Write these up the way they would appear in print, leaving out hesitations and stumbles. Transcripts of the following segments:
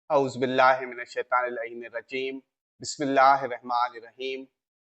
औज़ुबिल्लाहिमिनश्शैतानिर्रजीम बिस्मिल्लाहिर्रहमानिर्रहीम।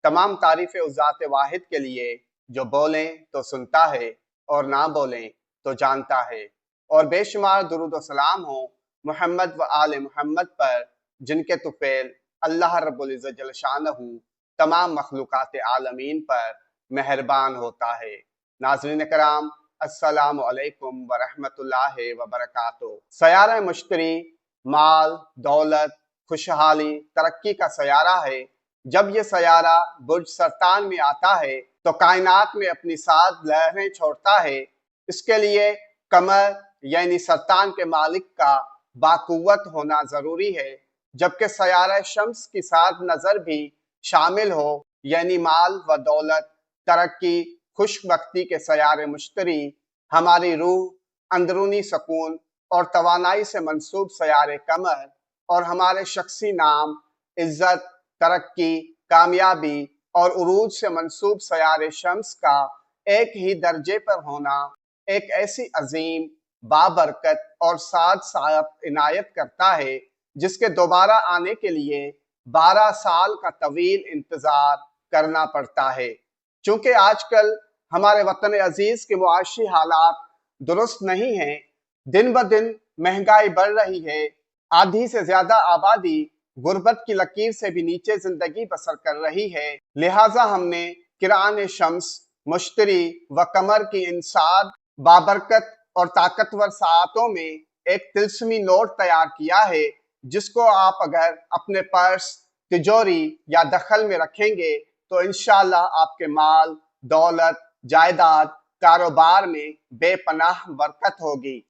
तमाम तारीफ़ उस ज़ात वाहिद के लिए जो बोलें तो सुनता है और ना बोलें तो जानता है, और बेशुमार दुरूद व सलाम हो मुहम्मद व आले मुहम्मद पर, जिनके तुफ़ैल अल्लाह रब्बुल इज़्ज़त जल्ल शानहू तमाम मखलूक़ात आलमीन पर मेहरबान होता है। नाज़रीन कराम, अस्सलामु अलैकुम व रहमतुल्लाहि व बरकातुहू। सयारा मुश्तरी माल, दौलत, खुशहाली, तरक्की का सयारा है। जब ये सयारा बुर्ज सरतान में आता है तो कायनात में अपनी 7 लहरें छोड़ता है। इसके लिए कमर यानी सरतान के मालिक का बाकुव्वत होना जरूरी है, जबकि सयारा शम्स की 7 नजर भी शामिल हो, यानी माल व दौलत, तरक्की, खुशबख्ती के सयारे मुश्तरी, हमारी रूह, अंदरूनी सुकून और तवानाई से मंसूब सयारे कमर, और हमारे शख्सी नाम, इज्जत, तरक्की, कामयाबी और उरूज से मंसूब सयारे शम्स का एक ही दर्जे पर होना एक ऐसी अजीम, बाबरकत और साथ साथ इनायत करता है जिसके दोबारा आने के लिए 12 साल का तवील इंतजार करना पड़ता है। चूंकि आजकल हमारे वतन अजीज के मुआशी हालात दुरुस्त नहीं हैं, दिन ब दिन महंगाई बढ़ रही है, आधी से ज्यादा आबादी गुर्बत की लकीर से भी नीचे जिंदगी बसर कर रही है, लिहाजा हमने किरान शम्स, मुश्तरी व कमर की इन 7 बाबरकत और ताकतवर सातों में एक तिल्स्मी नोट तैयार किया है, जिसको आप अगर अपने पर्स, तिजोरी या दखल में रखेंगे तो इंशाअल्लाह आपके माल, दौलत, जायदाद, कारोबार में बेपनाह बरकत होगी।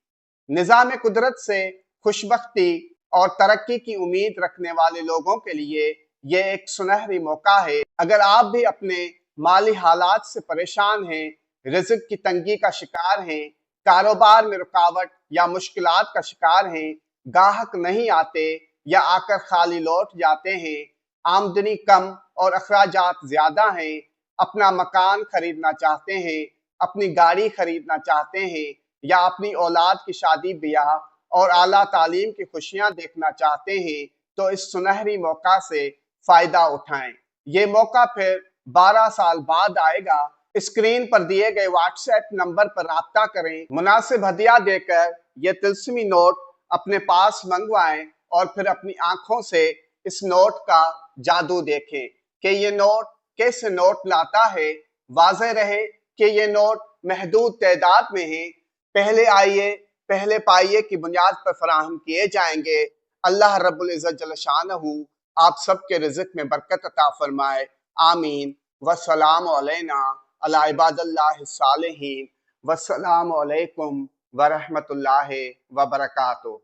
निज़ाम कुदरत से खुशबख्ती और तरक्की की उम्मीद रखने वाले लोगों के लिए ये एक सुनहरी मौका है। अगर आप भी अपने माली हालात से परेशान हैं, रिज़्क की तंगी का शिकार हैं, कारोबार में रुकावट या मुश्किलात का शिकार हैं, गाहक नहीं आते या आकर खाली लौट जाते हैं, आमदनी कम और अखराजात ज्यादा हैं, अपना मकान खरीदना चाहते हैं, अपनी गाड़ी खरीदना चाहते हैं, या अपनी औलाद की शादी ब्याह और आला तालीम की खुशियां देखना चाहते हैं, तो इस सुनहरी मौका से फायदा उठाएं। ये मौका फिर 12 साल बाद आएगा। स्क्रीन पर दिए गए व्हाट्सएप नंबर पर राब्ता करें, मुनासिब हदिया देकर ये तिल्स्मी नोट अपने पास मंगवाएं और फिर अपनी आंखों से इस नोट का जादू देखें कि ये नोट कैसे नोट लाता है। वाज़ेह रहे कि ये नोट महदूद तादाद में है, पहले आइए पहले पाइए की बुनियाद पर फराहम किए जाएंगे। अल्लाह रब्बुल इज़्ज़त जल्ल शानहू आप सबके रिज़्क में बरकत अता फरमाए। आमीन। वस्सलामु अलैना अला इबादिल्लाहिस सालिहीन। वस्सलामु अलैकुम व रहमतुल्लाहि व बरकातुहू।